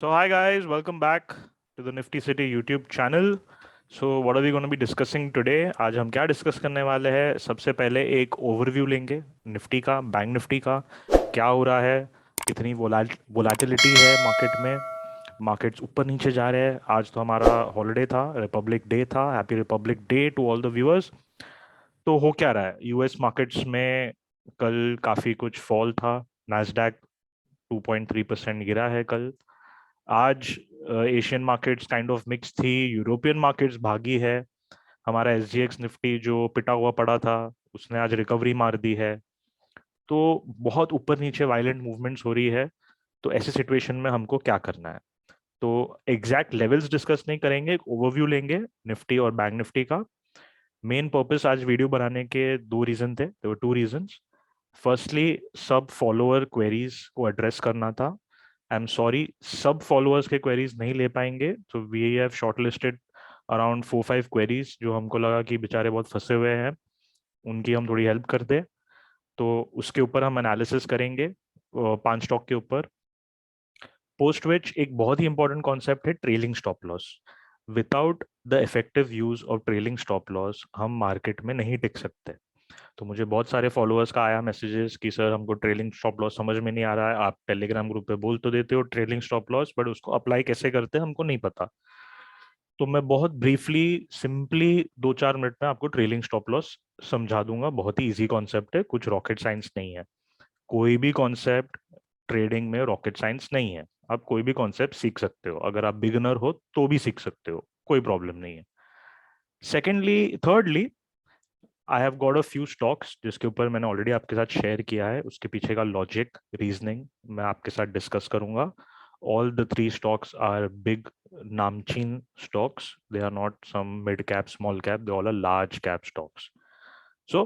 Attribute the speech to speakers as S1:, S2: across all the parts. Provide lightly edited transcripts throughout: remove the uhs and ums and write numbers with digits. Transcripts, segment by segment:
S1: So hi guys, welcome back to the Nifty City YouTube channel. So what are we going to be discussing today? आज हम क्या discuss करने वाले हैं? सबसे पहले एक ओवरव्यू लेंगे निफ्टी का, बैंक निफ्टी का, क्या हो रहा है, कितनी वोलाटिलिटी है मार्केट में, मार्केट्स ऊपर नीचे जा रहे हैं। आज तो हमारा हॉलिडे था, रिपब्लिक डे था। Happy republic day to all the viewers. तो हो क्या रहा है यूएस मार्केट्स में? कल काफ़ी कुछ फॉल था। नैस्डैक 2.3% गिरा है कल। आज Asian markets kind of mix थी, यूरोपियन मार्केट्स भागी है। हमारा एसजीएक्स निफ्टी जो पिटा हुआ पड़ा था, उसने आज रिकवरी मार दी है। तो बहुत ऊपर नीचे वायलेंट मूवमेंट्स हो रही है। तो ऐसी सिचुएशन में हमको क्या करना है? तो एग्जैक्ट लेवल्स डिस्कस नहीं करेंगे, एक ओवरव्यू लेंगे निफ्टी और बैंक निफ्टी का। मेन पर्पस आज वीडियो बनाने के दो रीजन थे, there were two reasons. Firstly, सब फॉलोअर क्वेरीज को एड्रेस करना था। आई एम सॉरी, सब फॉलोअर्स के क्वेरीज नहीं ले पाएंगे, तो we have shortlisted around 4-5 queries जो हमको लगा कि बेचारे बहुत फंसे हुए हैं, उनकी हम थोड़ी हेल्प कर दे। तो उसके ऊपर हम एनालिसिस करेंगे 5 स्टॉक के ऊपर। पोस्ट विच एक बहुत ही इंपॉर्टेंट कॉन्सेप्ट है trailing stop loss. Without the effective use of trailing stop loss हम मार्केट में नहीं टिक सकते। तो मुझे बहुत सारे फॉलोअर्स का आया मैसेजेस कि सर हमको ट्रेलिंग स्टॉप लॉस समझ में नहीं आ रहा है, आप टेलीग्राम ग्रुप पे बोल तो देते हो ट्रेलिंग स्टॉप लॉस, बट उसको अप्लाई कैसे करते हैं हमको नहीं पता। तो मैं बहुत ब्रीफली, सिंपली 2-4 मिनट में आपको ट्रेलिंग स्टॉप लॉस समझा दूंगा। बहुत ही इजी कॉन्सेप्ट है, कुछ रॉकेट साइंस नहीं है। कोई भी कॉन्सेप्ट ट्रेडिंग में रॉकेट साइंस नहीं है। आप कोई भी कॉन्सेप्ट सीख सकते हो, अगर आप बिगिनर हो तो भी सीख सकते हो, कोई प्रॉब्लम नहीं है। Secondly, thirdly, I have got a few stocks जिसके ऊपर मैंने ऑलरेडी आपके साथ शेयर किया है, उसके पीछे का लॉजिक, रीजनिंग मैं आपके साथ डिस्कस करूंगा। All the 3 stocks are big नामचीन stocks, they are not some mid cap small cap, they all are large cap stocks. So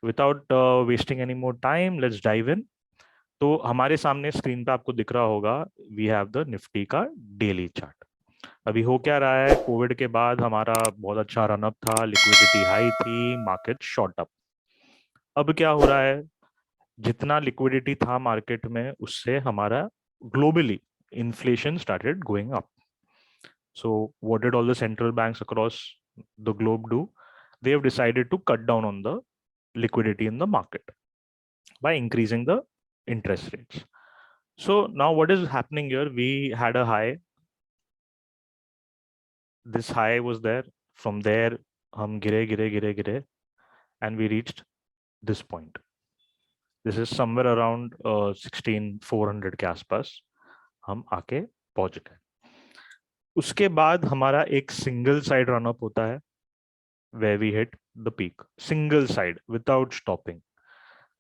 S1: without wasting any more time, let's dive in. तो हमारे सामने screen पे आपको दिख रहा होगा, वी हैव द निफ्टी का डेली चार्ट। अभी हो क्या रहा है, कोविड के बाद हमारा बहुत अच्छा रनअप था, लिक्विडिटी हाई थी, मार्केट शॉर्ट अप। अब क्या हो रहा है, जितना लिक्विडिटी था मार्केट में उससे हमारा globally inflation started going up. So what did all the central banks across the globe do? They have decided to cut down on the liquidity in the market by increasing the interest rates. So now what is happening here? We had a high. This high was there. From there, हम गिरे गिरे गिरे गिरे and we reached this point. This is somewhere around 16,400 के आसपास हम आके पहुंच गए। उसके बाद हमारा एक सिंगल साइड रनअप होता है, where we hit the peak, single side without stopping.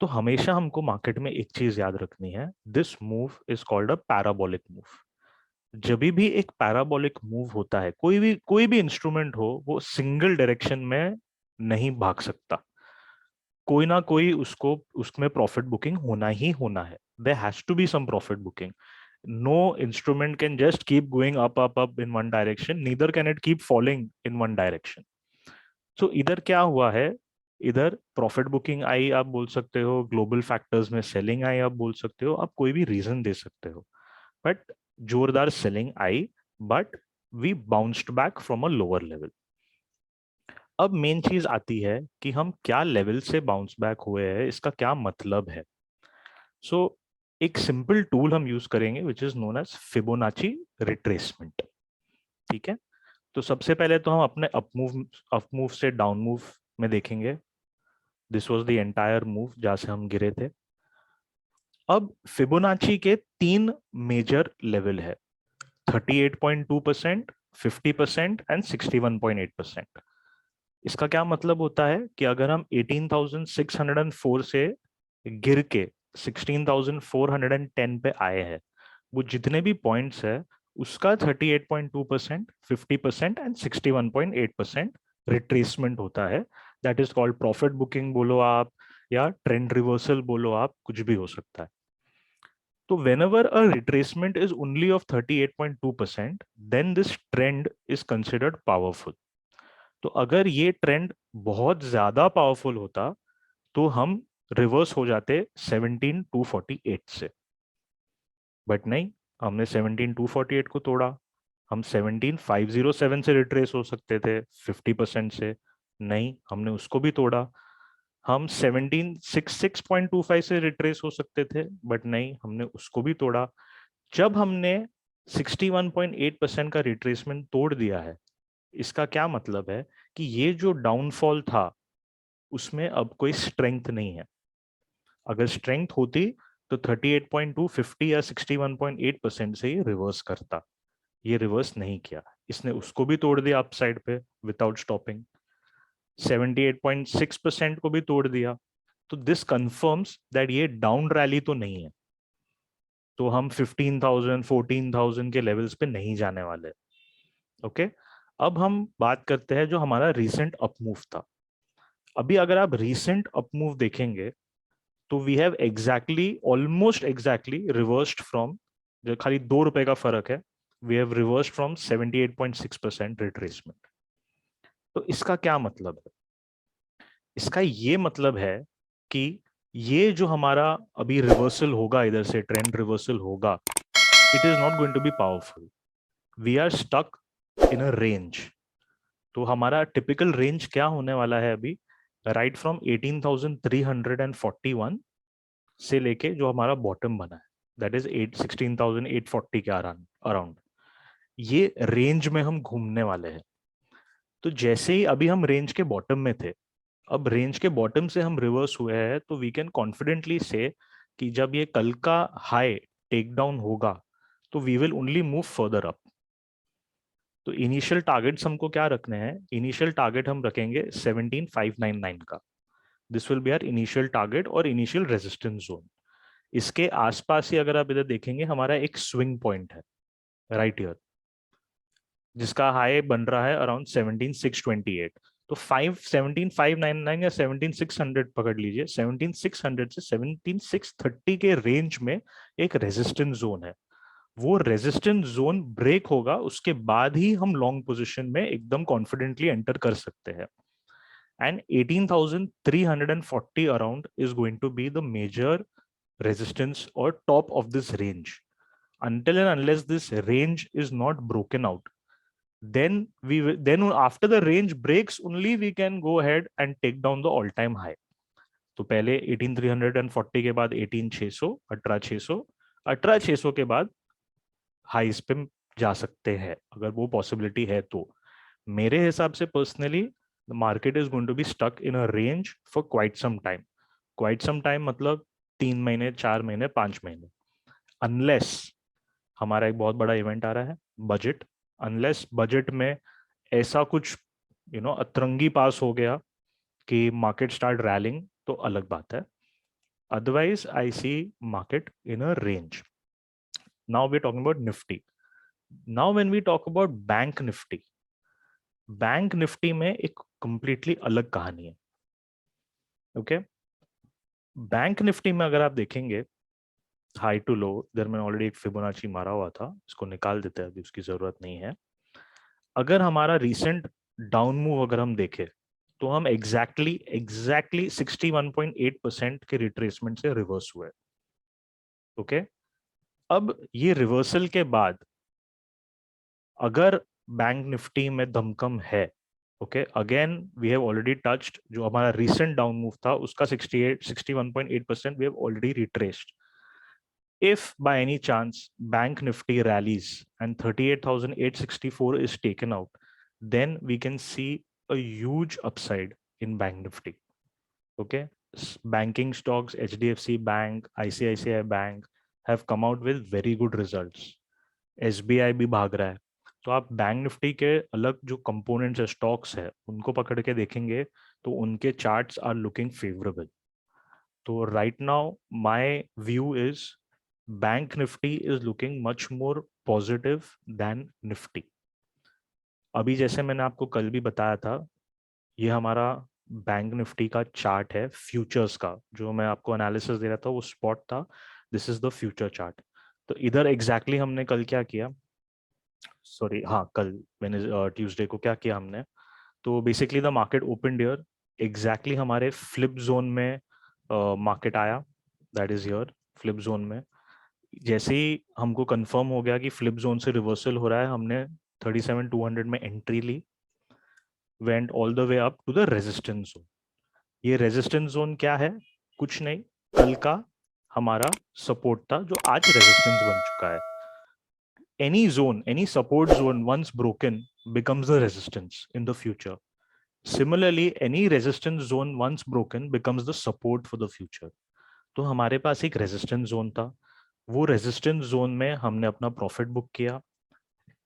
S1: तो हमेशा हमको मार्केट में एक चीज याद रखनी है, this move is called a parabolic move. जब भी एक पैराबोलिक मूव होता है, कोई भी इंस्ट्रूमेंट हो, वो सिंगल डायरेक्शन में नहीं भाग सकता। कोई ना कोई उसको उसमें प्रॉफिट बुकिंग होना ही होना है। There has to be some profit booking. No instrument can just keep going up up up in one direction, neither can it keep following in one direction. तो इधर क्या हुआ है, इधर प्रॉफिट बुकिंग आई आप बोल सकते हो, ग्लोबल फैक्टर्स में सेलिंग आई आप बोल सकते हो, आप कोई भी रीजन दे सकते हो, बट जोरदार सेलिंग आई। But we bounced back from a lower level. अब मेन चीज आती है कि हम क्या लेवल से बाउंस बैक हुए हैं, इसका क्या मतलब है। सो एक सिंपल टूल हम यूज करेंगे which is known as Fibonacci retracement. ठीक है। तो सबसे पहले तो हम अपने अप मूव से डाउन मूव में देखेंगे। This was the entire move जहां से हम गिरे थे। अब फिबोनाची के 3 मेजर लेवल है, 38.2%, 50% एंड 61.8%। इसका क्या मतलब होता है कि अगर हम 18,604 से गिर के 16,410 पे आए हैं, वो जितने भी पॉइंट्स है उसका 38.2%, 50% एंड 61.8% रिट्रेसमेंट होता है। That is called profit booking बोलो आप, या ट्रेंड रिवर्सल बोलो आप, कुछ भी हो सकता है। तो whenever a retracement is only of 38.2%, then this trend is considered powerful. तो अगर ये ट्रेंड बहुत ज्यादा पावरफुल होता तो हम रिवर्स हो जाते 17,248 से, बट नहीं, हमने 17248 को तोड़ा। हम 17507 से रिट्रेस हो सकते थे 50% से, नहीं हमने उसको भी तोड़ा। हम 1766.25 से रिट्रेस हो सकते थे, बट नहीं हमने उसको भी तोड़ा। जब हमने 61.8% का रिट्रेसमेंट तोड़ दिया है, इसका क्या मतलब है कि ये जो डाउनफॉल था उसमें अब कोई स्ट्रेंथ नहीं है। अगर स्ट्रेंथ होती तो 38.2, 50 या 61.8% से ही रिवर्स करता। ये रिवर्स नहीं किया, इसने उसको भी तोड़ दिया अपसाइड पे विदाउट स्टॉपिंग। 78.6% को भी तोड़ दिया। तो दिस कंफर्म्स दैट ये डाउन रैली तो नहीं है। तो हम 15,000 14,000 के लेवल्स पे नहीं जाने वाले। ओके, अब हम बात करते हैं जो हमारा रीसेंट अप मूव था। अभी अगर आप रीसेंट अप मूव देखेंगे तो we have exactly almost exactly reversed from, जो खाली 2 रुपए का फर्क है, we have reversed from 78.6% retracement. तो इसका क्या मतलब है? इसका ये मतलब है कि ये जो हमारा अभी रिवर्सल होगा, इधर से ट्रेंड रिवर्सल होगा, it is not going to be powerful. We are stuck in a range. तो हमारा टिपिकल रेंज क्या होने वाला है अभी? राइट फ्रॉम 18,341 से लेके जो हमारा बॉटम बना है, दैट इज 16,840 के अराउंड, ये रेंज में हम घूमने वाले हैं। तो जैसे ही अभी हम रेंज के बॉटम में थे, अब रेंज के बॉटम से हम रिवर्स हुए हैं, तो वी कैन कॉन्फिडेंटली से कि जब ये कल का हाई टेक डाउन होगा तो we will only move further up. तो इनिशियल टारगेट्स हमको क्या रखने हैं? इनिशियल टारगेट हम रखेंगे 17,599 का। This will be our initial target और इनिशियल रेजिस्टेंस जोन। इसके आसपास ही अगर आप इधर देखेंगे हमारा एक स्विंग पॉइंट है राइट ईयर, जिसका हाई बन रहा है अराउंड 17,628। तो 17,599 या 17,600 पकड़ लीजिए, 17,600 से 17,630 के रेंज में एक रेजिस्टेंस जोन है। वो रेजिस्टेंस जोन ब्रेक होगा, उसके बाद ही हम लॉन्ग पोजीशन में एकदम कॉन्फिडेंटली एंटर कर सकते हैं। And 18,340 around is going to be the major resistance or top of this range. Until and unless this range is not broken out, then after the range breaks only we can go ahead and take down the all time high. तो पहले 18,340 के बाद 18,600, 18,600, 18,600 के बाद हाईस पे जा सकते हैं अगर वो पॉसिबिलिटी है तो। मेरे हिसाब से personally the market is going to be stuck in a range for quite some time. Quite some time मतलब 3 महीने, 4 महीने, 5 महीने, अनलेस हमारा एक बहुत बड़ा इवेंट आ रहा है बजट। अनलेस बजट में ऐसा कुछ अतरंगी पास हो गया कि मार्केट स्टार्ट रैलिंग, तो अलग बात है। Otherwise I see market in a range. Now we talking about Nifty. Now when we talk about bank Nifty, bank Nifty में एक कंप्लीटली अलग कहानी है। ओके, बैंक निफ्टी में अगर आप देखेंगे हाई टू लो, इधर मैंने ऑलरेडी एक फिबोनाची मारा हुआ था, इसको निकाल देते हैं, अभी उसकी जरूरत नहीं है। अगर हमारा रिसेंट डाउन मूव अगर हम देखें तो हम एग्जैक्टली 61.8% के रिट्रेसमेंट से रिवर्स हुए। ओके, अब ये रिवर्सल के बाद अगर बैंक निफ्टी में धमकम है, okay, again we have already touched जो हमारा रिसेंट डाउन मूव था उसका 61.8% we have already retraced. If by any chance Bank Nifty rallies and 38,864 is taken out, then we can see a huge upside in Bank Nifty. Okay, banking stocks, HDFC Bank, ICICI Bank have come out with very good results. SBI भी भाग रहा है। तो आप bank Nifty के अलग जो components है, स्टॉक्स है, उनको पकड़ के देखेंगे तो उनके चार्ट्स आर लुकिंग फेवरेबल। तो right now my view is bank Nifty is looking much more positive than Nifty. अभी जैसे मैंने आपको कल भी बताया था, ये हमारा बैंक निफ्टी का चार्ट है फ्यूचर्स का, जो मैं आपको एनालिसिस दे रहा था वो स्पॉट था। This is the future chart. तो इधर एग्जैक्टली हमने कल क्या किया, सॉरी हाँ कल मैंने ट्यूसडे को क्या किया हमने, तो basically the market open here exactly हमारे फ्लिप जोन में मार्केट आया, that is here flip zone में। जैसे ही हमको कंफर्म हो गया कि फ्लिप जोन से रिवर्सल हो रहा है, हमने 37,200 में एंट्री ली, went all the way up to the resistance zone. ये रेजिस्टेंस जोन क्या है? कुछ नहीं, कल का हमारा सपोर्ट था जो आज रेजिस्टेंस बन चुका है। Any zone, any support zone once broken becomes the resistance in the future. Similarly, any resistance zone once broken becomes the support for the future. तो हमारे पास एक रेजिस्टेंस जोन था, वो रेजिस्टेंस जोन में हमने अपना प्रॉफिट बुक किया,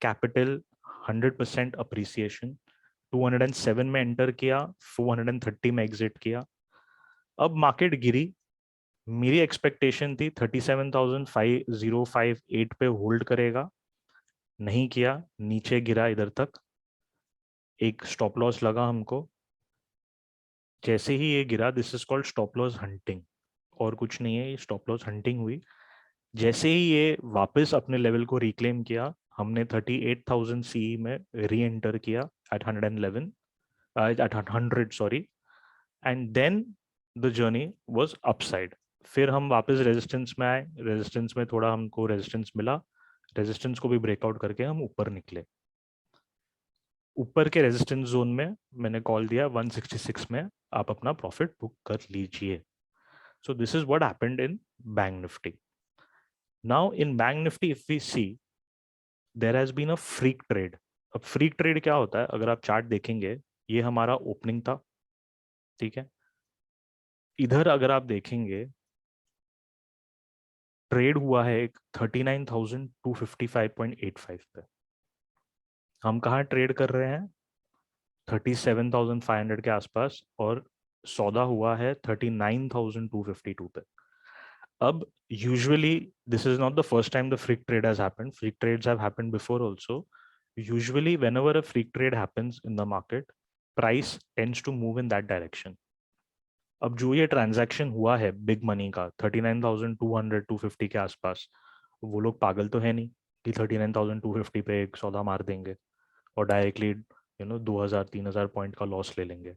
S1: capital 100% appreciation, 207 में एंटर किया, 430 में एग्जिट किया। अब मार्केट गिरी, मेरी एक्सपेक्टेशन थी 37,508 पे होल्ड करेगा, नहीं किया, नीचे गिरा इधर तक, एक स्टॉप लॉस लगा हमको। जैसे ही ये गिरा, this is called stop loss hunting, और कुछ नहीं है, ये स्टॉप लॉस हंटिंग हुई। जैसे ही ये वापस अपने लेवल को रिक्लेम किया, हमने 38,000 सीई में री एंटर किया at 111, at 100 sorry, and then the journey was upside. फिर हम वापस रेजिस्टेंस में आए, रेजिस्टेंस में थोड़ा हमको रेजिस्टेंस मिला, रेजिस्टेंस को भी ब्रेकआउट करके हम ऊपर निकले। ऊपर के रेजिस्टेंस जोन में मैंने कॉल दिया 166 में, आप अपना प्रॉफिट बुक कर लीजिए। So this is what happened in bank Nifty. Now in bank Nifty if we see, there has been a freak trade. अब फ्रीक ट्रेड क्या होता है? अगर आप चार्ट देखेंगे, ये हमारा ओपनिंग था, ठीक है। इधर अगर आप देखेंगे, ट्रेड हुआ है एक 39,255.85 पे। हम कहाँ ट्रेड कर रहे हैं? 37,500 के आसपास, और सौदा हुआ है 39,252 पे। अब usually this is not the first time the freak trade has happened, freak trades have happened before also. Usually, whenever a freak trade happens in the market, price tends to move in that direction. अब जो ये transaction हुआ है big money का 39,200 250 के आसपास, वो लोग पागल तो है नहीं कि 39,250 पे एक सौदा मार देंगे और डायरेक्टली 2,000 3,000 पॉइंट का लॉस ले लेंगे।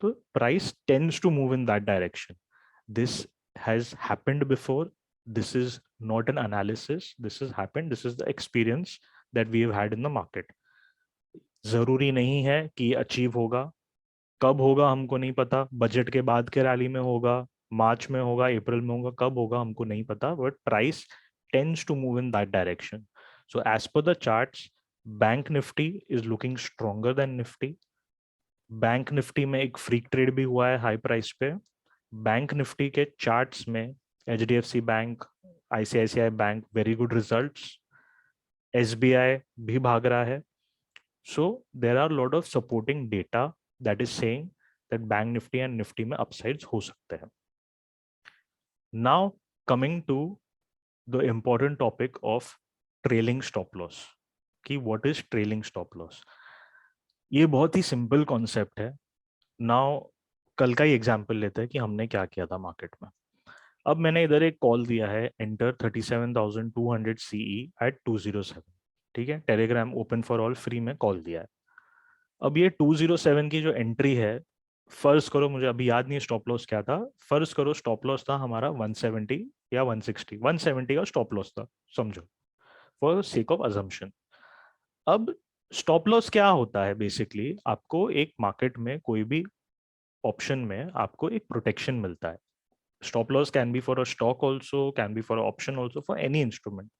S1: तो price tends to move in that direction. This has happened before, this is not an analysis, this is happened, this is the experience that we have had in the market. जरूरी नहीं है कि achieve होगा, कब होगा हमको नहीं पता, बजट के बाद के रैली में होगा, मार्च में होगा, अप्रैल में होगा, कब होगा हमको नहीं पता, but price tends to move in that direction. So as per the charts, bank Nifty is looking stronger than Nifty. Bank Nifty में एक फ्रीक ट्रेड भी हुआ है हाई प्राइस पे। बैंक निफ्टी के चार्ट्स में HDFC bank, ICICI bank very good results, SBI भी भाग रहा है। So there are a lot of supporting data that is saying that Bank Nifty and Nifty में upsides हो सकते हैं. Now coming to the important topic of trailing stop loss, कि what is trailing stop loss? ये बहुत ही simple concept है। Now कल का ही एग्जाम्पल लेते हैं कि हमने क्या किया था मार्केट में। अब मैंने इधर एक कॉल दिया है, एंटर 37,200 सीई एट 207, ठीक है, Telegram open for all free में कॉल दिया है। अब ये 207 की जो एंट्री है, फर्ज करो, मुझे अभी याद नहीं स्टॉप लॉस क्या था, फर्ज करो स्टॉप लॉस था हमारा 170 या 160, 170 का स्टॉप लॉस था, समझो फॉर सेक ऑफ अजम्पशन। अब स्टॉप लॉस क्या होता है? बेसिकली आपको एक मार्केट में कोई भी ऑप्शन में आपको एक प्रोटेक्शन मिलता है। Stop loss can be for a stock also, can be for option also, for any instrument.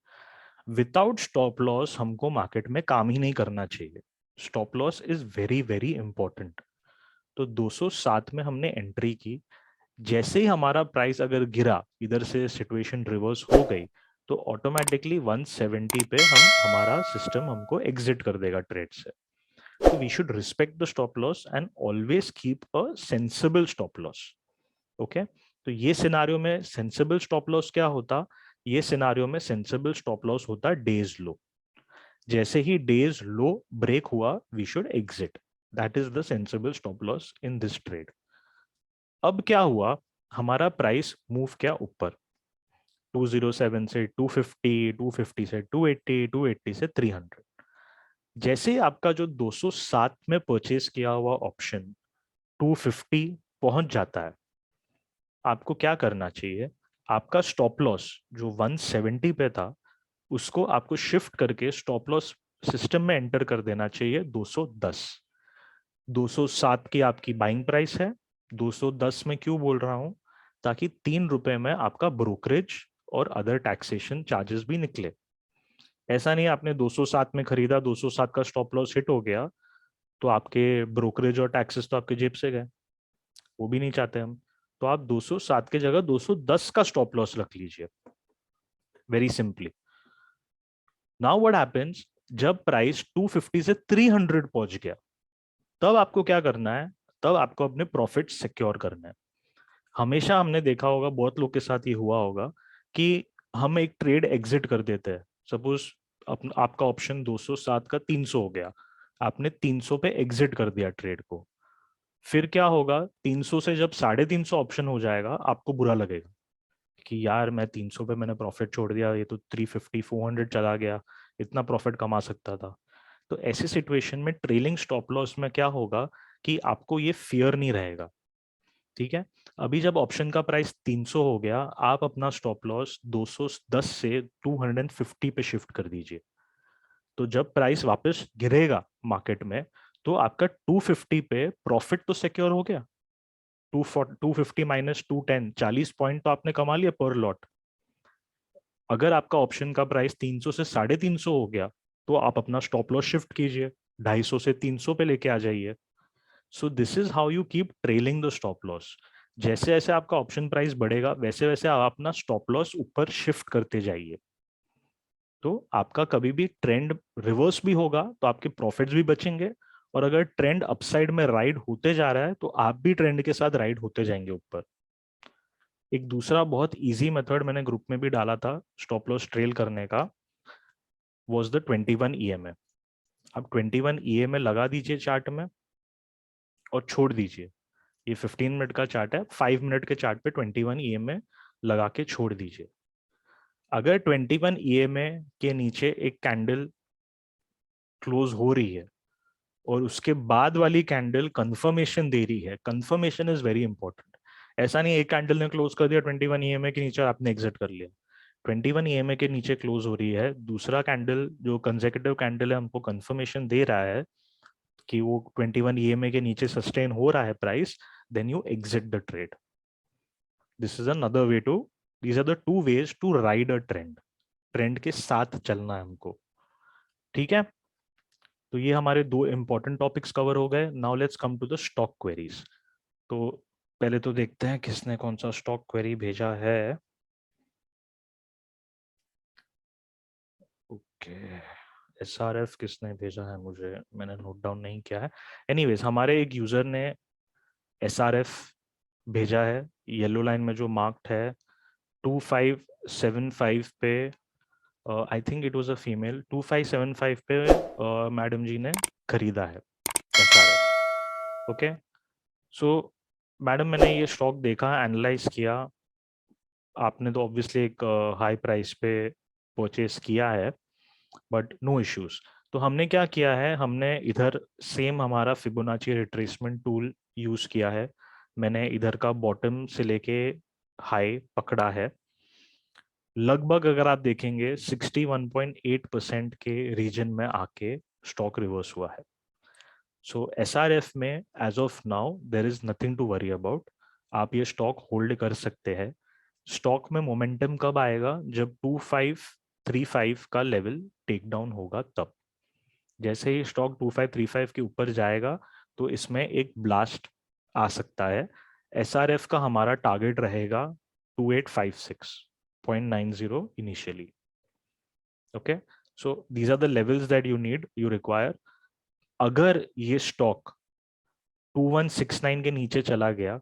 S1: Without stop loss हमको मार्केट में काम ही नहीं करना चाहिए। Stop loss is very very important. तो 207 में हमने एंट्री की, जैसे ही हमारा प्राइस अगर गिरा, इधर से सिचुएशन रिवर्स हो गई, तो ऑटोमेटिकली 170 पे हमारा सिस्टम हमको एग्जिट कर देगा ट्रेड से। तो we should respect the stop loss and always keep a sensible stop loss. Okay, तो ये सिनारियो में सेंसिबल स्टॉप लॉस क्या होता? ये सिनारियो में सेंसिबल स्टॉप लॉस होता डेज लो। जैसे ही डेज लो ब्रेक हुआ, we should exit. That is the sensible stop loss in this trade. अब क्या हुआ? हमारा प्राइस मूव किया ऊपर, 207 से 250, 250 से 280, 280 से 300। जैसे ही आपका जो 207 में परचेज किया हुआ ऑप्शन 250 पहुंच जाता है, आपको क्या करना चाहिए? आपका स्टॉप लॉस जो 170 पे था, उसको आपको शिफ्ट करके स्टॉप लॉस सिस्टम में एंटर कर देना चाहिए 210। 207 की आपकी बाइंग प्राइस है। 210 में क्यों बोल रहा हूं? ताकि 3 रुपए में आपका ब्रोकरेज और अदर टैक्सेशन चार्जेस भी निकले। ऐसा नहीं आपने 207 में खरीदा, 207 का स्टॉप लॉस हिट हो गया तो आपके ब्रोकरेज और टैक्सेस तो आपके जेब से गए। वो भी नहीं चाहते हम। तो आप 207 की जगह 210 का स्टॉप लॉस रख लीजिए, very simply. Now what happens, जब प्राइस 250 से 300 पहुंच गया, तब आपको क्या करना है? तब आपको अपने प्रॉफिट सिक्योर करना है। हमेशा हमने देखा होगा, बहुत लोग के साथ ये हुआ होगा कि हम एक ट्रेड एग्जिट कर देते हैं। सपोज आपका ऑप्शन 207 का 300 हो गया, आपने 300 पे एग्जिट कर दिया ट्रेड को। फिर क्या होगा? 300 से जब 350 ऑप्शन हो जाएगा, आपको बुरा लगेगा कि यार मैं 300 पे मैंने प्रॉफिट छोड़ दिया, ये तो 350 400 चला गया, इतना प्रॉफिट कमा सकता था। तो ऐसी सिचुएशन में ट्रेलिंग स्टॉप लॉस में क्या होगा कि आपको ये फियर नहीं रहेगा। ठीक है। अभी जब ऑप्शन का प्राइस 300 हो गया, आप अपना स्टॉप लॉस 210 से 250 पे शिफ्ट कर दीजिए। तो जब प्राइस वापस गिरेगा मार्केट में, तो आपका 250 पे प्रॉफिट तो सिक्योर हो गया। 250 माइनस 210, 40 पॉइंट तो आपने कमा लिया पर लॉट। अगर आपका ऑप्शन का प्राइस 300 से 350 हो गया, तो आप अपना स्टॉप लॉस शिफ्ट कीजिए, 250 से 300 पे लेके आ जाइए। सो this is how you keep trailing the stop loss. जैसे जैसे आपका ऑप्शन प्राइस बढ़ेगा, वैसे वैसे आप अपना स्टॉप लॉस ऊपर शिफ्ट करते जाइए। तो आपका कभी भी ट्रेंड रिवर्स भी होगा तो आपके प्रॉफिट्स भी बचेंगे, और अगर ट्रेंड अपसाइड में राइड होते जा रहा है तो आप भी ट्रेंड के साथ राइड होते जाएंगे ऊपर। एक दूसरा बहुत इजी मेथड मैंने ग्रुप में भी डाला था स्टॉप लॉस ट्रेल करने का, वॉज द 21 EMA। आप 21 EMA लगा दीजिए चार्ट में और छोड़ दीजिए। ये 15 मिनट का चार्ट है, 5 मिनट के चार्ट पे 21 EMA लगा के छोड़ दीजिए। अगर 21 EMA के नीचे एक कैंडल क्लोज हो रही है और उसके बाद वाली कैंडल कंफर्मेशन दे रही है, कंफर्मेशन इज वेरी इंपॉर्टेंट। ऐसा नहीं एक कैंडल ने क्लोज कर दिया 21 EMA के नीचे और आपने एग्जिट कर लिया। 21 EMA के नीचे क्लोज हो रही है, दूसरा कैंडल जो कंसेक्यूटिव कैंडल है हमको कंफर्मेशन दे रहा है कि वो 21 EMA के नीचे सस्टेन हो रहा है price, then you exit the trade. This is another way to, these are the two ways to ride a trend. Trend के साथ चलना है हमको। ठीक है। तो ये हमारे दो इंपॉर्टेंट टॉपिक्स कवर हो गए। Now let's come to the stock queries. तो पहले तो देखते हैं किसने कौन सा स्टॉक क्वेरी भेजा है। ओके, SRF किसने भेजा है मुझे, मैंने नोट डाउन नहीं किया है। एनीवेज, हमारे एक यूजर ने SRF भेजा है, येलो लाइन में जो मार्क्ड है 2575 पे। I think it was a female. 2575 पे मैडम जी ने खरीदा है SRF। ओके। सो मैडम, मैंने ये स्टॉक देखा, एनालाइज किया। आपने तो ऑब्वियसली एक हाई प्राइस पे परचेस किया है, बट नो इश्यूज। तो हमने क्या किया है, हमने इधर सेम हमारा फिबोनाची रिट्रेसमेंट टूल यूज किया है। मैंने इधर का बॉटम से लेके हाई पकड़ा है। लगभग अगर आप देखेंगे 61.8% के रीजन में आके स्टॉक रिवर्स हुआ है। सो SRF में as of now there is nothing to worry about. आप ये स्टॉक होल्ड कर सकते हैं। स्टॉक में मोमेंटम कब आएगा? जब 2535 का लेवल टेक डाउन होगा तब। जैसे ही स्टॉक 2535 के ऊपर जाएगा तो इसमें एक ब्लास्ट आ सकता है। SRF का हमारा टारगेट रहेगा 2856.90 initially. Okay. So these are the levels that you require. अगर ये स्टॉक 2169 के नीचे चला गया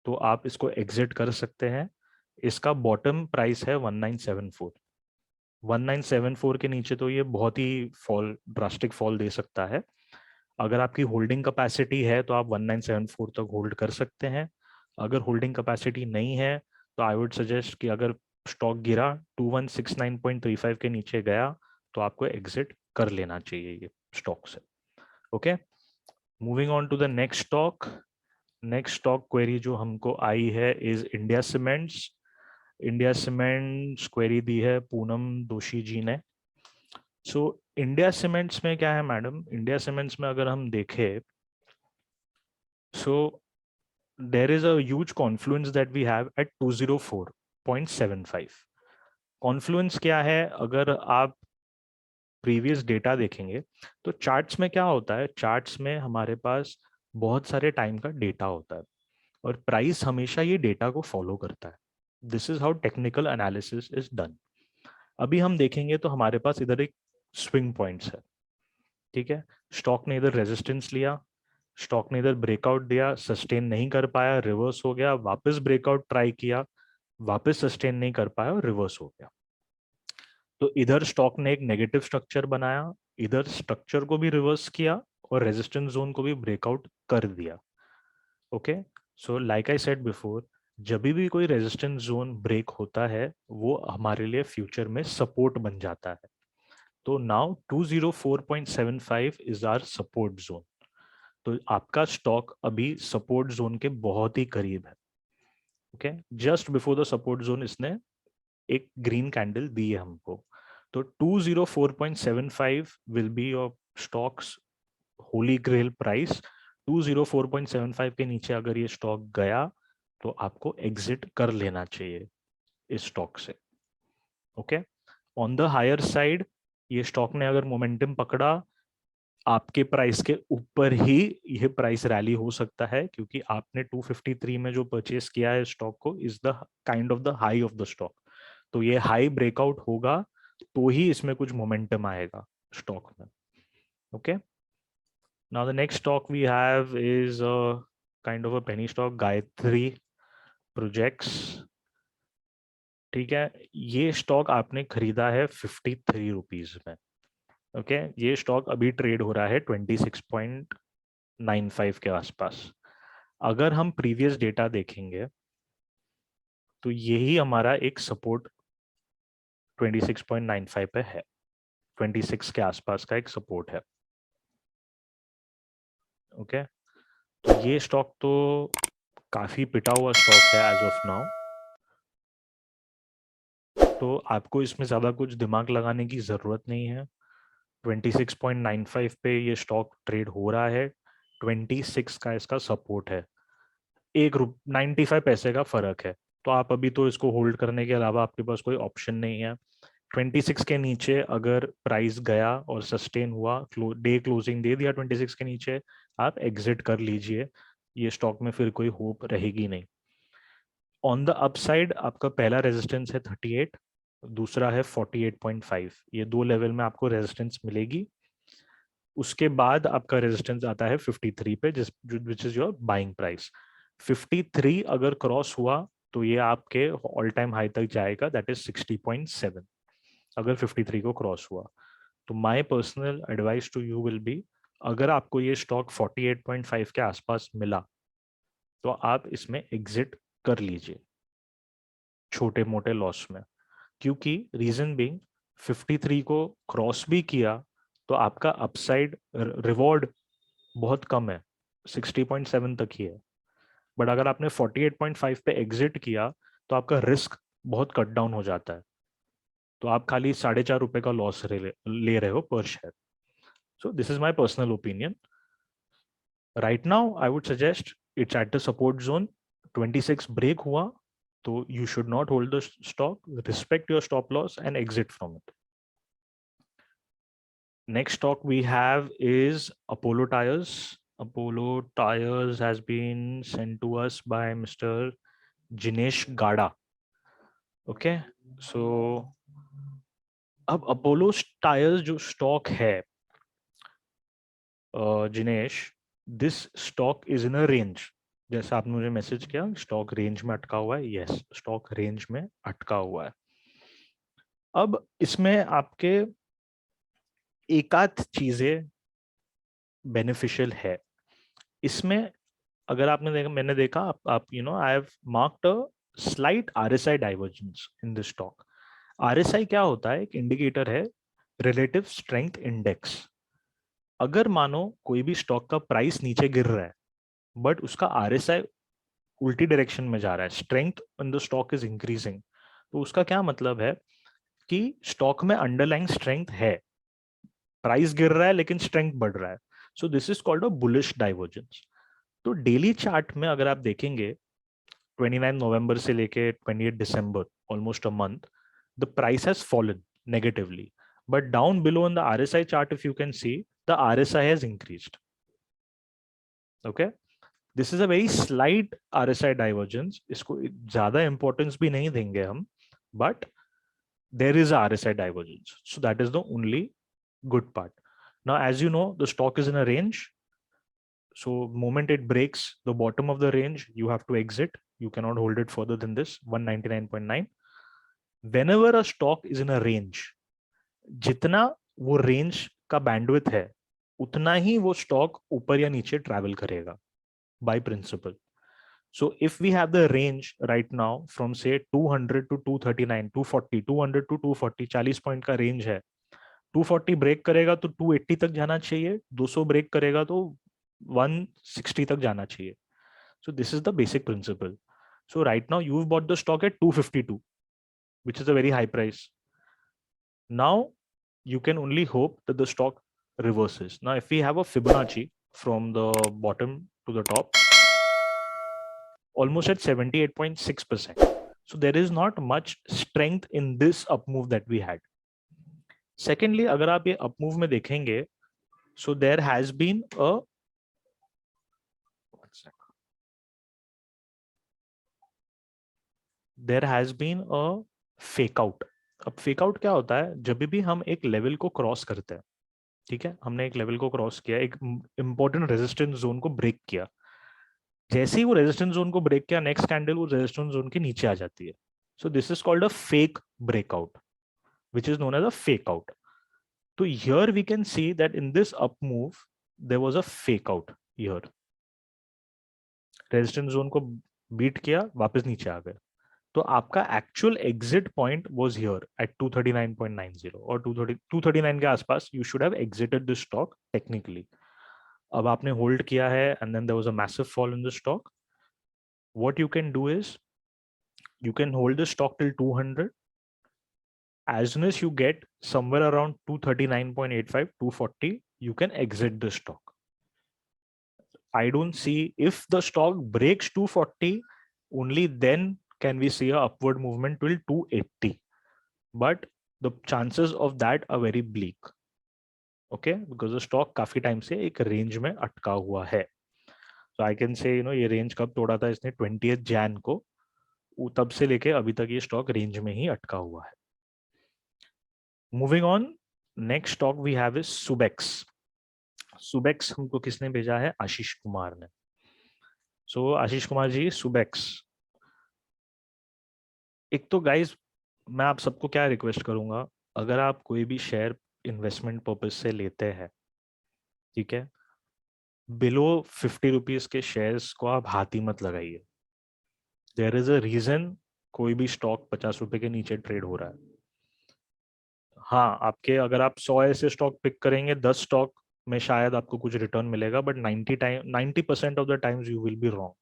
S1: तो आप इसको एग्जिट कर सकते हैं। इसका बॉटम प्राइस है 1974। 1974 के नीचे तो ये बहुत ही फॉल, ड्रास्टिक फॉल दे सकता है। अगर आपकी होल्डिंग कैपेसिटी है तो आप 1974 तक होल्ड कर सकते हैं। अगर होल्डिंग कैपेसिटी नहीं है तो आई वुड सजेस्ट कि अगर स्टॉक गिरा 2169.35 के नीचे गया तो आपको एग्जिट कर लेना चाहिए ये स्टॉक से। Okay, moving on to the next stock. Next stock query जो हमको आई है is India Cements. India Cements query दी है पूनम दोशी जी ने। सो इंडिया सीमेंट्स में क्या है मैडम, इंडिया सीमेंट्स में अगर हम देखें, so there is a huge confluence that we have at 204.75। Confluence क्या है, अगर आप प्रीवियस डेटा देखेंगे तो चार्ट्स में क्या होता है, चार्ट्स में हमारे पास बहुत सारे टाइम का डेटा होता है और प्राइस हमेशा ये डेटा को फॉलो करता है। This is how technical analysis is done. अभी हम देखेंगे तो हमारे पास इधर एक स्विंग पॉइंट्स है, ठीक है। स्टॉक ने इधर रेजिस्टेंस लिया, स्टॉक ने इधर ब्रेकआउट दिया, सस्टेन नहीं कर पाया, रिवर्स हो गया, वापस ब्रेकआउट ट्राई किया, वापस सस्टेन नहीं कर पाया और रिवर्स हो गया। तो इधर स्टॉक ने एक नेगेटिव स्ट्रक्चर बनाया, इधर स्ट्रक्चर को भी रिवर्स किया और रेजिस्टेंस जोन को भी ब्रेकआउट कर दिया। Okay, so like I said before, जब भी कोई रेजिस्टेंस जोन ब्रेक होता है वो हमारे लिए फ्यूचर में सपोर्ट बन जाता है। तो now 204.75 is our support zone. तो आपका स्टॉक अभी सपोर्ट जोन के बहुत ही करीब है। Okay, just before the support zone इसने एक ग्रीन कैंडल दी है हमको। तो 204.75 will be your stock's holy grail price. 204.75 के नीचे अगर ये स्टॉक गया तो आपको एग्जिट कर लेना चाहिए इस स्टॉक से। Okay, on the higher side ये स्टॉक ने अगर मोमेंटम पकड़ा, आपके प्राइस के ऊपर ही यह प्राइस रैली हो सकता है, क्योंकि आपने 253 में जो परचेस किया है स्टॉक को is the kind of the high of the stock. तो ये हाई ब्रेकआउट होगा तो ही इसमें कुछ मोमेंटम आएगा स्टॉक में। Okay, now the next stock we have is kind of a penny stock, Gayatri Projects. ठीक है, ये स्टॉक आपने खरीदा है 53 रुपीज में। ओके, ये स्टॉक अभी ट्रेड हो रहा है 26.95 के आसपास। अगर हम प्रीवियस डेटा देखेंगे तो यही हमारा एक सपोर्ट 26.95 पे है, 26 के आसपास का एक सपोर्ट है। ओके, तो ये स्टॉक तो काफी पिटा हुआ स्टॉक है एज ऑफ नाउ। तो आपको इसमें ज्यादा कुछ दिमाग लगाने की जरूरत नहीं है। 26.95 पे ये स्टॉक ट्रेड हो रहा है, 26 का इसका सपोर्ट है, 95 पैसे का फर्क है। तो आप अभी तो इसको होल्ड करने के अलावा आपके पास कोई ऑप्शन नहीं है। 26 के नीचे अगर प्राइस गया और सस्टेन हुआ, डे क्लोजिंग दे दिया 26 के नीचे, आप एग्जिट कर लीजिए, ये स्टॉक में फिर कोई होप रहेगी नहीं। ऑन द अपसाइड आपका पहला रेजिस्टेंस है 38, दूसरा है 48.5, ये दो लेवल में आपको रेजिस्टेंस मिलेगी। उसके बाद आपका रेजिस्टेंस आता है 53 पे, जिस which is your buying price. 53 अगर क्रॉस हुआ तो ये आपके ऑल टाइम हाई तक जाएगा, दैट इज 60.7 अगर 53 को क्रॉस हुआ। तो my personal advice to you will be, अगर आपको ये स्टॉक 48.5 के आसपास मिला तो आप इसमें एग्जिट कर लीजिए छोटे मोटे लॉस में, क्योंकि रीजन बीइंग 53 को क्रॉस भी किया तो आपका अपसाइड रिवॉर्ड बहुत कम है, 60.7 तक ही है। बट अगर आपने 48.5 पे एग्जिट किया तो आपका रिस्क बहुत कट डाउन हो जाता है। तो आप खाली ₹4.5 का लॉस ले रहे हो पर share. So this is my personal opinion. Right now I would suggest its at the support zone. 26 break हुआ तो you should not hold the stock, respect your stop loss and exit from it. Next stock we have is Apollo Tyres. Apollo Tyres has been sent to us by Mr. Jinesh Gada. Okay, so अब Apollo tyres जो stock है, Jinesh, this stock is in a range. जैसा आपने मुझे message किया stock range में अटका हुआ है, यस स्टॉक रेंज में अटका हुआ है। अब इसमें आपके एकाध चीजें बेनिफिशियल है इसमें। अगर आपने देखा, मैंने देखा, आप you know I have marked a slight RSI divergence in this stock. RSI क्या होता है, एक इंडिकेटर है, रिलेटिव स्ट्रेंथ इंडेक्स। अगर मानो कोई भी स्टॉक का प्राइस नीचे गिर रहा है बट उसका आरएसआई उल्टी डायरेक्शन में जा रहा है, strength in the stock is increasing, तो उसका क्या मतलब है कि स्टॉक में अंडरलाइंग स्ट्रेंथ है, प्राइस गिर रहा है लेकिन स्ट्रेंथ बढ़ रहा है। So this is called a bullish divergence. तो डेली चार्ट में अगर आप देखेंगे 29 नवंबर से लेके 28 दिसंबर, almost a month, the price has fallen negatively, but down below in the RSI chart if you can see, the RSI has increased. Okay, this is a very slight RSI divergence, इसको ज्यादा importance भी नहीं देंगे हम, but there is a RSI divergence, so that is the only good part. Now as you know, the stock is in a range, so moment it breaks the bottom of the range, you have to exit. You cannot hold it further than this 199.9. whenever a stock is in a range, जितना वो range का bandwidth है उतना ही वो stock ऊपर या नीचे travel करेगा by principle. So if we have the range right now from say 200 to 239, 240, 200 to 240, 40 point का रेंज है. 240 ब्रेक करेगा तो 280 तक जाना चाहिए, 200 ब्रेक करेगा तो 160 तक जाना चाहिए. So this is the basic principle. So right now you've bought the stock at 252, which is a very high price. Now you can only hope that the stock reverses. Now if we have a Fibonacci from the bottom to the top, almost at 78.6%. So there is not much strength in this up move that we had. Secondly, अगर आप ये up move में देखेंगे, so there has been a fake out. अब fake out क्या होता है? जब भी हम एक लेवल को क्रॉस करते हैं, ठीक है, हमने एक लेवल को क्रॉस किया, एक इंपॉर्टेंट रेजिस्टेंस जोन को ब्रेक किया, जैसे ही वो रेजिस्टेंस जोन को ब्रेक किया, नेक्स्ट कैंडल वो रेजिस्टेंस जोन के नीचे आ जाती है. So this is called a fake breakout, which is known as a fake out. So here we can see that in this up move there was a fake out here. Resistance zone को beat किया, वापस नीचे आ गए. तो आपका actual exit point was here at 239.90 और 239 के आसपास you should have exited this stock technically. अब आपने होल्ड किया है and then there was a massive fall in the stock. What you can do is you can hold the stock till 200. As soon as you get somewhere around 239.85, 240, you can exit the stock. I don't see, if the stock breaks 240, only then can we see a upward movement till 280. But the chances of that are very bleak. Okay, because the stock काफी time से एक range में अटका हुआ है. So I can say, ये range कब तोड़ा था इसने? 20th Jan को. तब से लेके अभी तक ये स्टॉक रेंज में ही अटका हुआ है. Moving on, next stock we have is Subex. Subex हमको किसने भेजा है? आशीष कुमार ने. So Ashish Kumar ji, Subex. एक तो गाइस मैं आप सबको क्या रिक्वेस्ट करूंगा, अगर आप कोई भी शेयर इन्वेस्टमेंट पर्पज से लेते हैं, ठीक है, बिलो 50 रुपीज के शेयर्स को आप हाथ ही मत लगाइए. देयर इज अ रीजन कोई भी स्टॉक 50 रुपए के नीचे ट्रेड हो रहा है. हाँ, आपके अगर आप 100 ऐसे स्टॉक पिक करेंगे, 10 स्टॉक में शायद आपको कुछ रिटर्न मिलेगा, but 90% of the times you will be wrong.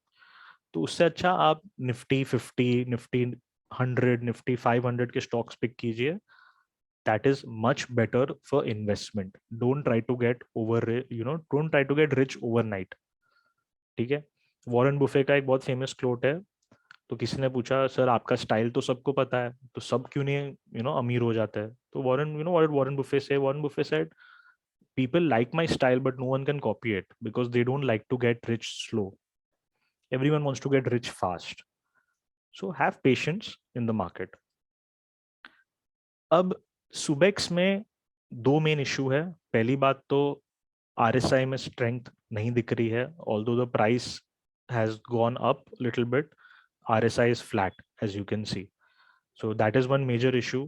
S1: तो उससे अच्छा आप निफ्टी 50, निफ्टी 100, निफ्टी 500 के स्टॉक्स पिक कीजिए. That is much better for investment. Don't try to get don't try to get rich overnight. ठीक है. वॉरेन बुफे का एक बहुत फेमस क्लोट है. तो किसी ने पूछा, सर आपका स्टाइल तो सबको पता है, तो सब क्यों नहीं अमीर हो जाता है? तो वॉरेन बुफे से, Warren Buffett said, people like my style but no one can copy it because they don't like to get rich slow. Everyone wants to get rich fast. So have patience in the market. अब सुबेक्स में दो main issue है. पहली बात तो RSI में strength नहीं दिख रही है. although the price has gone up little bit, RSI is flat as you can see. So that is one major issue.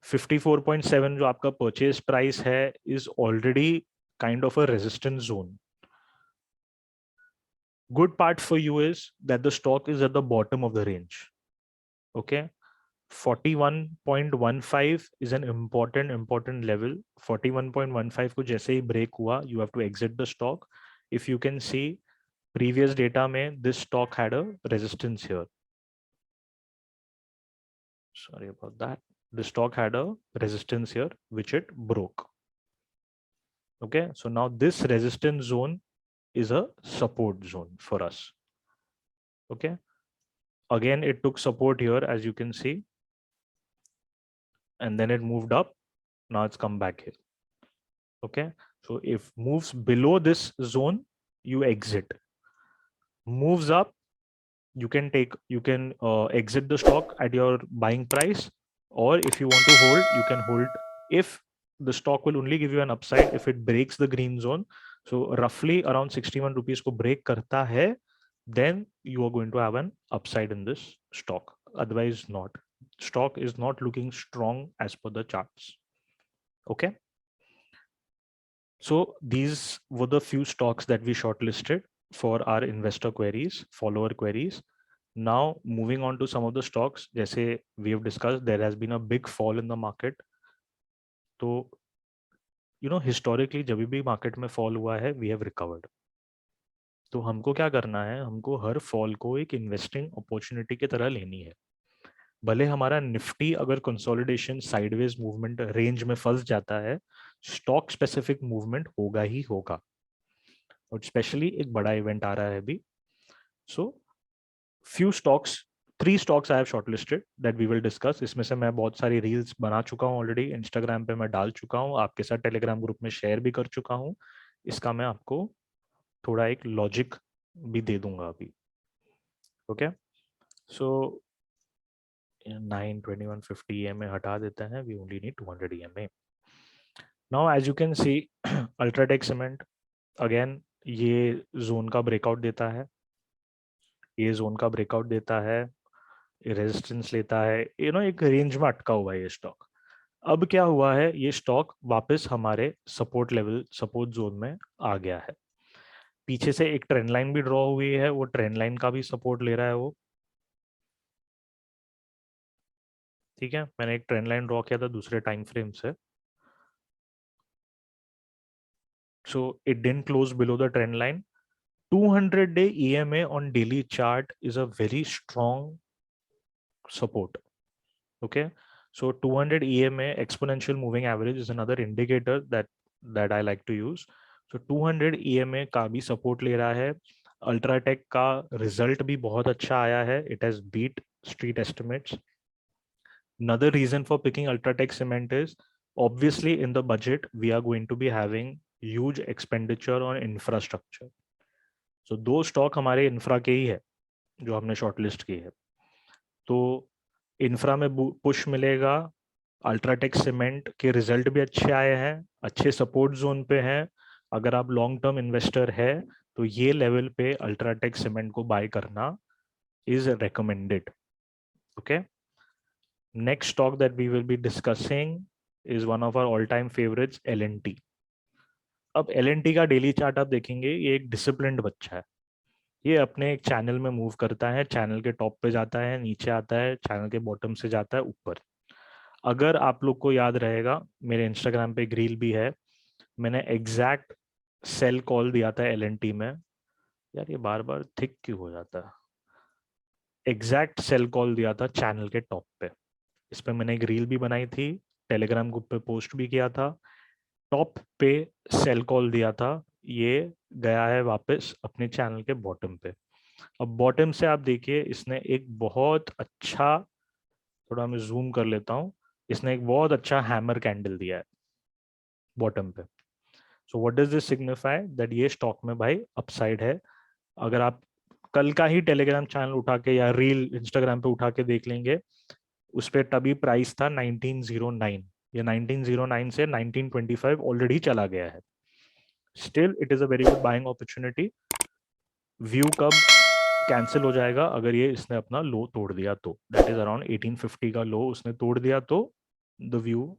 S1: 54.7 जो आपका परचेज प्राइस है is already kind of a resistance zone. Good part for you is that the stock is at the bottom of the range. Okay, 41.15 is an important level. 41.15 को जैसे ही break हुआ, you have to exit the stock. If you can see previous data में, this stock had a resistance here. sorry about that. The stock had a resistance here, which it broke. Okay, so now this resistance zone is a support zone for us. Okay, again, it took support here, as you can see, and then it moved up. Now it's come back here. Okay, so if moves below this zone, you exit. Moves up, you can exit the stock at your buying price, or if you want to hold, you can hold. If the stock will only give you an upside if it breaks the green zone, so roughly around 61 rupees को break करता है, then you are going to have an upside in this stock. Otherwise not. Stock is not looking strong as per the charts. Okay, so these were the few stocks that we shortlisted for our investor queries, follower queries. Now moving on to some of the stocks, जैसे we have discussed, there has been a big fall in the market. तो historically जब भी market में fall हुआ है, we have recovered. तो हमको क्या करना है, हमको हर fall को एक investing opportunity की तरह लेनी है. भले हमारा निफ्टी अगर कंसोलिडेशन साइडवेज मूवमेंट रेंज में फंस जाता है, स्टॉक स्पेसिफिक मूवमेंट होगा ही होगा. और स्पेशली एक बड़ा इवेंट आ रहा है अभी. सो few stocks, 3 stocks I have shortlisted that we will discuss. इसमें से मैं बहुत सारी रील्स बना चुका हूँ ऑलरेडी, इंस्टाग्राम पे मैं डाल चुका हूँ, आपके साथ टेलीग्राम ग्रुप में शेयर भी कर चुका हूँ. इसका मैं आपको थोड़ा एक लॉजिक भी दे दूंगा अभी. ओके, सो 92150 EMA हटा देते हैं, we only need 200 EMA. Now as you can see, UltraTech cement again ये जोन का ब्रेकआउट देता है, ये जोन का ब्रेकआउट देता है, रेजिस्टेंस लेता है, एक रेंज में अटका हुआ है ये स्टॉक. अब क्या हुआ है, ये स्टॉक वापस हमारे सपोर्ट लेवल, सपोर्ट जोन में आ गया है. पीछे से एक ट्रेंड लाइन भी ड्रॉ हुई है, वो ट्रेंड लाइन का भी सपोर्ट ले रहा है वो. ठीक है, मैंने एक ट्रेंड लाइन ड्रॉ किया था दूसरे टाइम फ्रेम से. So it didn't close below the trend line. 200-day EMA on daily chart is a very strong support. Okay, so 200 EMA exponential moving average is another indicator that I like to use. So 200 EMA का भी support ले रहा है. UltraTech का result भी बहुत अच्छा आया है, it has beat street estimates. Another reason for picking Ultratech Cement is obviously in the budget we are going to be having huge expenditure on infrastructure. So 2 stock हमारे इंफ्रा के ही है जो हमने शॉर्टलिस्ट की है. तो इंफ्रा में push मिलेगा. अल्ट्राटेक सीमेंट के रिजल्ट भी अच्छे आए हैं, अच्छे सपोर्ट जोन पे हैं. अगर आप लॉन्ग टर्म इन्वेस्टर है तो ये लेवल पे अल्ट्राटेक सीमेंट को बाय करना is recommended. Okay, next stock that we will be discussing is one of our all time favourites, L&T. अब L&T का डेली चार्ट आप देखेंगे, ये एक डिसिप्लिन्ड बच्चा है. ये अपने एक चैनल में मूव करता है, चैनल के टॉप पे जाता है, नीचे आता है, चैनल के बॉटम से जाता है ऊपर. अगर आप लोग को याद रहेगा, मेरे इंस्टाग्राम पे एक रील भी है, मैंने एग्जैक्ट सेल कॉल दिया था L&T में. यार ये बार बार थिक क्यों हो जाता है. एग्जैक्ट सेल कॉल दिया था चैनल के टॉप पे. इस पे मैंने एक रील भी बनाई थी, टेलीग्राम ग्रुप पे पोस्ट भी किया था. टॉप पे सेल कॉल दिया था, ये गया है वापस अपने चैनल के बॉटम पे. अब बॉटम से आप देखिए, इसने एक बहुत अच्छा, थोड़ा मैं जूम कर लेता हूँ, इसने एक बहुत अच्छा हैमर कैंडल दिया है बॉटम पे. So what does this signify, that ये स्टॉक में भाई अपसाइड है. अगर आप कल का ही टेलीग्राम चैनल उठा के या रील इंस्टाग्राम पे उठा के देख लेंगे, उस पर तभी प्राइस था 1909. ये 1909 से 1925 ऑलरेडी चला गया है. Still it is a very good buying opportunity. View कब कैंसिल हो जाएगा, अगर ये इसने अपना लो तोड़ दिया तो, दैट इज अराउंड 1850 का लो उसने तोड़ दिया तो the view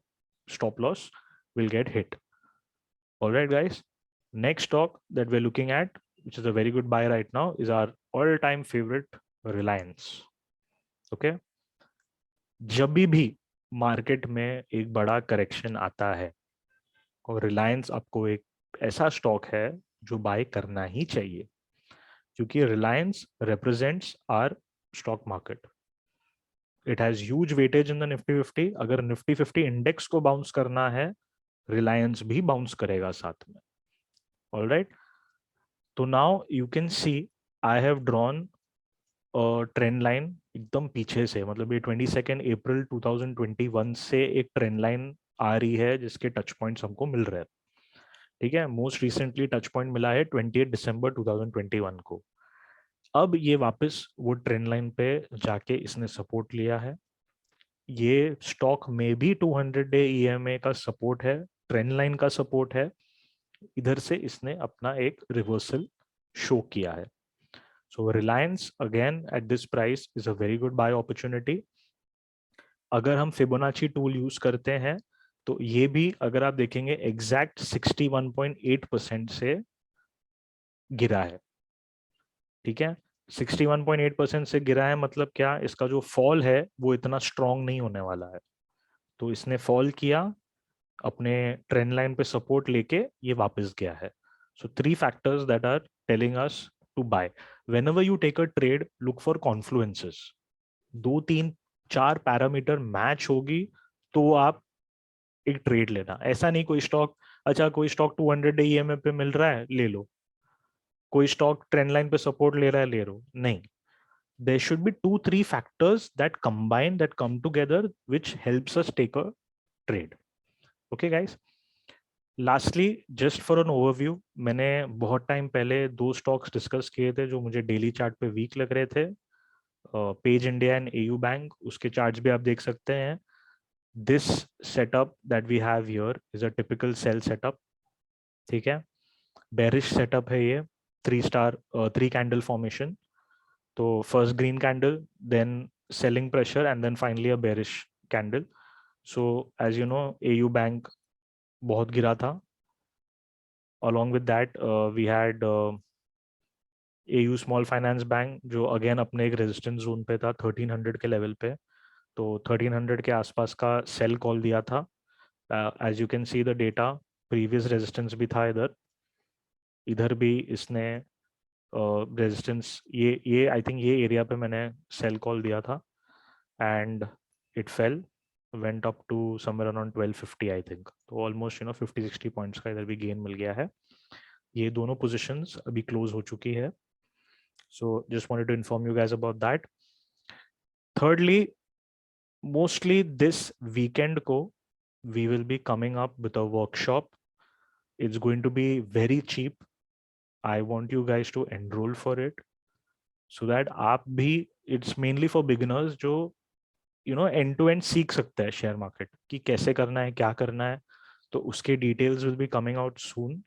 S1: stop loss will get hit. All right, guys. Next stock that we're looking at, which is a very good buy right now, is our all-time favorite, Reliance. Okay. जब भी market में एक बड़ा correction आता है और रिलायंस आपको एक ऐसा स्टॉक है जो बाय करना ही चाहिए, क्योंकि Reliance represents our stock market. It has huge weightage in the Nifty 50. अगर निफ्टी 50 इंडेक्स को बाउंस करना है, रिलायंस भी बाउंस करेगा साथ में. ऑल राइट, तो now you can C I have drawn trend line एकदम पीछे से, मतलब ये 22 अप्रैल 2021 से एक ट्रेंड लाइन आ रही है जिसके टच पॉइंट्स हमको मिल रहे हैं. ठीक है, मोस्ट रिसेंटली टच पॉइंट मिला है 28 दिसंबर 2021 को. अब ये वापस वो ट्रेंड लाइन पे जाके इसने सपोर्ट लिया है. ये स्टॉक में भी 200 डे EMA का सपोर्ट है, ट्रेंड लाइन का सपोर्ट है. इधर से इसने अपना एक रिवर्सल शो किया है. So Reliance again at this price is a very good buy opportunity. अगर हम फिबोनाची टूल यूज करते हैं तो ये भी अगर आप देखेंगे एग्जैक्ट 61.8% से गिरा है. ठीक है, 61.8% से गिरा है, मतलब क्या, इसका जो फॉल है वो इतना स्ट्रांग नहीं होने वाला है. तो इसने फॉल किया, अपने ट्रेंड लाइन पे सपोर्ट लेके ये वापस गया है. So 3 factors that are telling us to buy. whenever you take a trade, look for confluences. 2 3 4 parameter match होगी तो आप एक ट्रेड लेना. ऐसा नहीं कोई स्टॉक, अच्छा कोई स्टॉक 200 डे EMA पे मिल रहा है ले लो, कोई स्टॉक ट्रेंड लाइन पे सपोर्ट ले रहा है ले लो, नहीं. there should be 2 3 factors that combine, that come together, which helps us take a trade. Okay guys, lastly just for an overview, मैंने बहुत टाइम पहले 2 स्टॉक्स डिस्कस किए थे जो मुझे डेली चार्ट पे वीक लग रहे थे, Page India and AU bank. उसके चार्ट्स भी आप देख सकते हैं. This setup that we have here is a typical sell setup. ठीक है, बेरिश सेटअप है ये. 3 स्टार 3 कैंडल फॉर्मेशन. तो first green candle, then selling pressure, and then finally a bearish candle. So as you know, AU bank बहुत गिरा था. along with that we had AU small finance bank जो again अपने एक resistance zone पे था 1300 के लेवल पे. तो 1300 के आसपास का सेल कॉल दिया था. As you can see the data, previous resistance भी था इधर. इधर भी इसने रेजिस्टेंस, ये आई थिंक ये एरिया पे मैंने सेल कॉल दिया था. And it fell, went up to somewhere around 1250 I think. तो ऑलमोस्ट 50-60 पॉइंट्स का इधर भी गेन मिल गया है. ये दोनों पोजीशंस अभी क्लोज हो चुकी है. So just wanted to inform you guys about that. thirdly, mostly this weekend को we will be coming up with a workshop. It's going to be very cheap. I want you guys to enroll for it so that आप भी, it's mainly for beginners जो end to end सीख सकते हैं share market कि कैसे करना है, क्या करना है. तो उसके details will be coming out soon.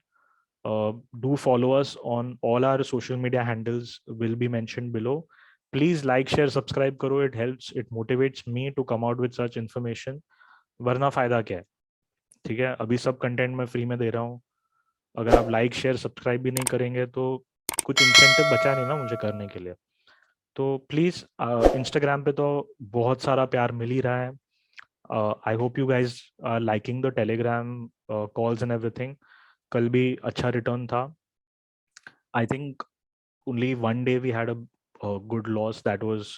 S1: Do follow us on all our social media handles will be mentioned below. Please like, share, subscribe करो. It helps, it motivates me to come out with such information. वरना फायदा क्या है. ठीक है, अभी सब content मैं फ्री में दे रहा हूँ. अगर आप लाइक शेयर सब्सक्राइब भी नहीं करेंगे तो कुछ इंसेंटिव बचा नहीं ना मुझे करने के लिए. तो प्लीज़ इंस्टाग्राम पे तो बहुत सारा प्यार मिल ही रहा है. I hope you guys are liking the Telegram calls and everything. कल भी अच्छा रिटर्न था. I think only one day we had a good loss, that was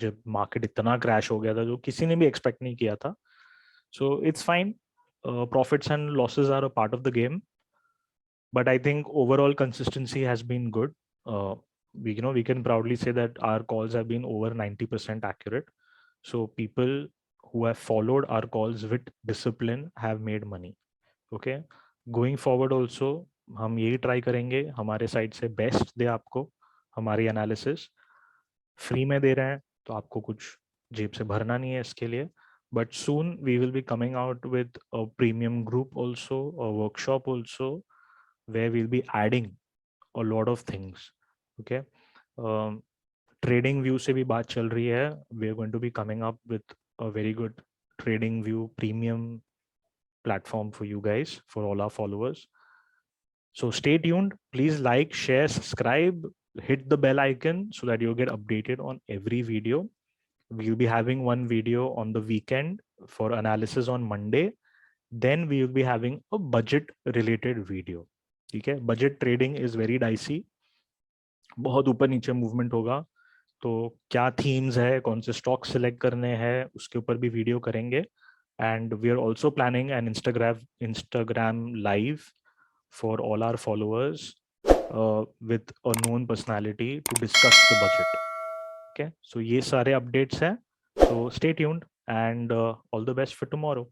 S1: जब मार्केट इतना क्रैश हो गया था जो किसी ने भी एक्सपेक्ट नहीं किया था. So it's fine. Profits and losses are a part of the game, but I think overall consistency has been good. We can proudly say that our calls have been over 90% accurate. So people who have followed our calls with discipline have made money. Okay, going forward also हम यही try करेंगे हमारे side से best दे आपको. हमारी analysis free में दे रहे हैं तो आपको कुछ जेब से भरना नहीं है इसके लिए. But soon we will be coming out with a premium group also, a workshop also, where we'll be adding a lot of things. Okay, trading view से भी बात चल रही है. we are going to be coming up with a very good trading view premium platform for you guys, for all our followers. So stay tuned. Please like, share, subscribe, hit the bell icon so that you'll get updated on every video. We'll be having one video on the weekend for analysis on Monday. Then we will be having a budget related video. ठीक है, budget trading is very dicey, बहुत ऊपर नीचे movement होगा. तो क्या themes है, कौन से स्टॉक सिलेक्ट करने हैं, उसके ऊपर भी वीडियो करेंगे. And we are also planning an Instagram live for all our followers with a known personality to discuss the budget. Okay, so ये सारे updates हैं. So stay tuned and all the best for tomorrow.